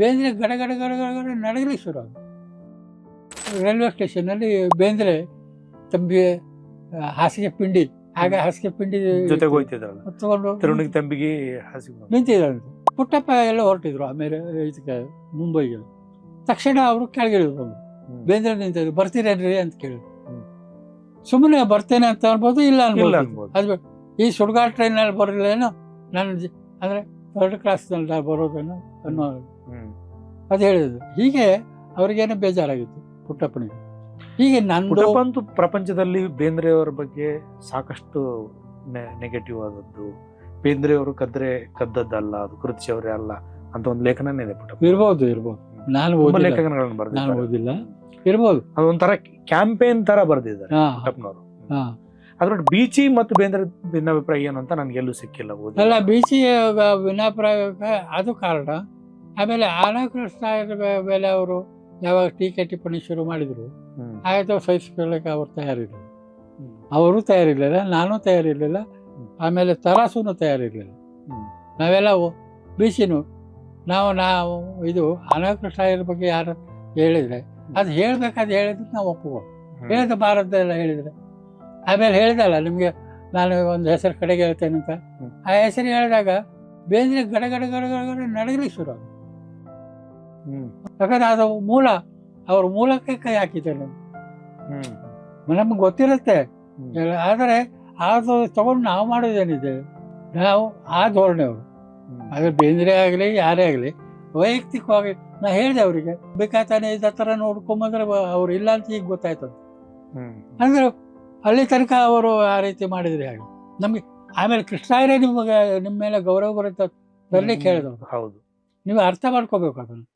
ಬೇಂದ್ರೆ ಗಡ ಗಡ ಗಡ ಗಡ ಗಡ ನಡಗಲಿಕ್ಕೆ ಶುರು ಆಗ. ರೈಲ್ವೆ ಸ್ಟೇಷನ್ನಲ್ಲಿ ಬೇಂದ್ರೆ ತಂಬಿ ಹಾಸಿಗೆ ಪಿಂಡಿ, ಆಗ ಹಾಸಿಗೆ ಪಿಂಡಿ ಜೊತೆಗೆ ಹೋಯ್ತಿದ್ರಲ್ಲ ತಗೊಂಡು ತಿರುವಣಿಗೆ ತಂಬಿಗೆ ಹಾಸಿಗೆ ನಿಂತಿದ್ದಾರೆ. ಪುಟ್ಟಪ್ಪ ಎಲ್ಲ ಹೊರಟಿದ್ರು ಆಮೇಲೆ ಇದಕ್ಕೆ ಮುಂಬೈಗೆ. ತಕ್ಷಣ ಅವರು ಕೆಳಗಿಳಿದ್ರು. ಬೇಂದ್ರೆ ನಿಂತಿದ್ರು. ಬರ್ತೀರೇನ್ರಿ ಅಂತ ಕೇಳಿದ್ರು. ಸುಮ್ಮನೆ ಬರ್ತೇನೆ ಅಂತ ಅನ್ಬೋದು, ಇಲ್ಲ ಅನ್ಬೋದು. ಅದು ಈ ಸುಡ್ಗಾಡ್ ಟ್ರೈನಲ್ಲಿ ಬರಲಿಲ್ಲೇನೋ ನನ್ನ ಅಂದರೆ ಥರ್ಡ್ ಕ್ಲಾಸ್ನಲ್ಲಿ ನಾನು ಬರೋದೇನೋ ಅನ್ನೋ ಅದು ಹೇಳಿದ್ರು. ಹೀಗೆ ಅವ್ರಿಗೇನೋ ಬೇಜಾರಾಗಿತ್ತು ಪುಟ್ಟಪ್ಪನಿಗೆ. ಹೀಗೆ ನಂದು ಪ್ರಪಂಚದಲ್ಲಿ ಬೇಂದ್ರೆಯವರ ಬಗ್ಗೆ ಸಾಕಷ್ಟು ನೆಗೆಟಿವ್ ಆದದ್ದು, ಬೇಂದ್ರೆಯವರು ಕದ್ದದ್ದಲ್ಲ, ಅದು ಕೃತಿಯವರೇ ಅಲ್ಲ ಅಂತ ಒಂದು ಲೇಖನನೇ ಇದೆ ಪುಟ್ಟಪ್ಪ. ಇರ್ಬೋದು. ನಾನು ಲೇಖನಗಳನ್ನು ಬರೆದಿದ್ದಾರೆ. ಓದಿಲ್ಲ, ಇರ್ಬೋದು. ಅದೊಂಥರ ಕ್ಯಾಂಪೇನ್ ತರ ಬರೆದಿದ್ದಾರೆ ಪುಟ್ಟಪ್ಪನವರು. ಅದ್ರ ಬೀಚಿ ಮತ್ತು ಬೇಂದ್ರೆ ಭಿನ್ನಾಭಿಪ್ರಾಯ ಏನು ಅಂತ ನನ್ಗೆ ಎಲ್ಲೂ ಸಿಕ್ಕಿಲ್ಲ. ಅಲ್ಲ, ಬೀಚಿ ಭಿನ್ನಾಭಿಪ್ರಾಯ ಅದು ಕಾರಣ. ಆಮೇಲೆ ಅನಾಕೃಷ್ಣ ಮೇಲೆ ಅವರು ಯಾವಾಗ ಟೀಕೆ ಟಿಪ್ಪಣಿ ಶುರು ಮಾಡಿದ್ರು, ಆಯ್ತು ಸಹಿಸ್ಕೊಳ್ಳಕ್ಕೆ ಅವ್ರು ತಯಾರಿರಲಿಲ್ಲ. ಅವರು ತಯಾರಿರಲಿಲ್ಲ, ನಾನು ತಯಾರಿರಲಿಲ್ಲ, ಆಮೇಲೆ ತರಾಸುನು ತಯಾರಿರಲಿಲ್ಲ. ನಾವೆಲ್ಲ ಬೀಚಿನು ನಾವು ಇದು ಅನಾಕೃಷ್ಣ ಬಗ್ಗೆ ಯಾರು ಹೇಳಿದ್ರೆ ಅದು ಹೇಳ್ಬೇಕಾದ್ರೆ ಹೇಳಿದ್ರೆ ನಾವು ಒಪ್ಪುವ, ಹೇಳಿದ ಭಾರತದೆಲ್ಲ ಹೇಳಿದ್ರೆ. ಆಮೇಲೆ ಹೇಳಿದಲ್ಲ ನಿಮಗೆ ನಾನು ಒಂದು ಹೆಸರು ಕಡೆಗೆ ಹೇಳ್ತೇನೆ ಅಂತ, ಆ ಹೆಸರು ಹೇಳಿದಾಗ ಬೇಂದ್ರೆ ಗಡ ಗಡ ಗಡ ಗಡ ಗಡ ನಡಗಲಿಕ್ಕೆ ಶುರು ಆಗ. ಯಾಕಂದ್ರೆ ಅದು ಮೂಲ, ಅವ್ರ ಮೂಲಕ್ಕೆ ಕೈ ಹಾಕಿದ್ದಾರೆ. ನಮ್ಗೆ ಗೊತ್ತಿರುತ್ತೆ, ಆದರೆ ಅದು ತಗೊಂಡು ನಾವು ಮಾಡೋದೇನಿದೆ, ನಾವು ಆ ಧೋರಣೆ ಅವರು. ಅದ್ರ ಬೇಂದ್ರೆ ಆಗಲಿ ಯಾರೇ ಆಗಲಿ ವೈಯಕ್ತಿಕವಾಗಿ ನಾ ಹೇಳಿದೆ ಅವರಿಗೆ, ಬೇಕಾತಾನೆ ಇದ ಥರ ನೋಡ್ಕೊಂಬಂದ್ರೆ ಅವ್ರು ಇಲ್ಲ ಅಂತ ಈಗ ಗೊತ್ತಾಯ್ತು ಅಂದ್ರೆ ಅಲ್ಲಿ ತನಕ ಅವರು ಆ ರೀತಿ ಮಾಡಿದ್ರೆ ಹಾಗೆ ನಮಗೆ. ಆಮೇಲೆ ಕೃಷ್ಣಾಯರೇ ನಿಮ್ಮ ಮೇಲೆ ಗೌರವ ಬರುತ್ತೆ ತರಲಿಕ್ಕೆ ಹೇಳಿದವರು. ಹೌದು, ನೀವು ಅರ್ಥ ಮಾಡ್ಕೋಬೇಕು ಅದನ್ನು.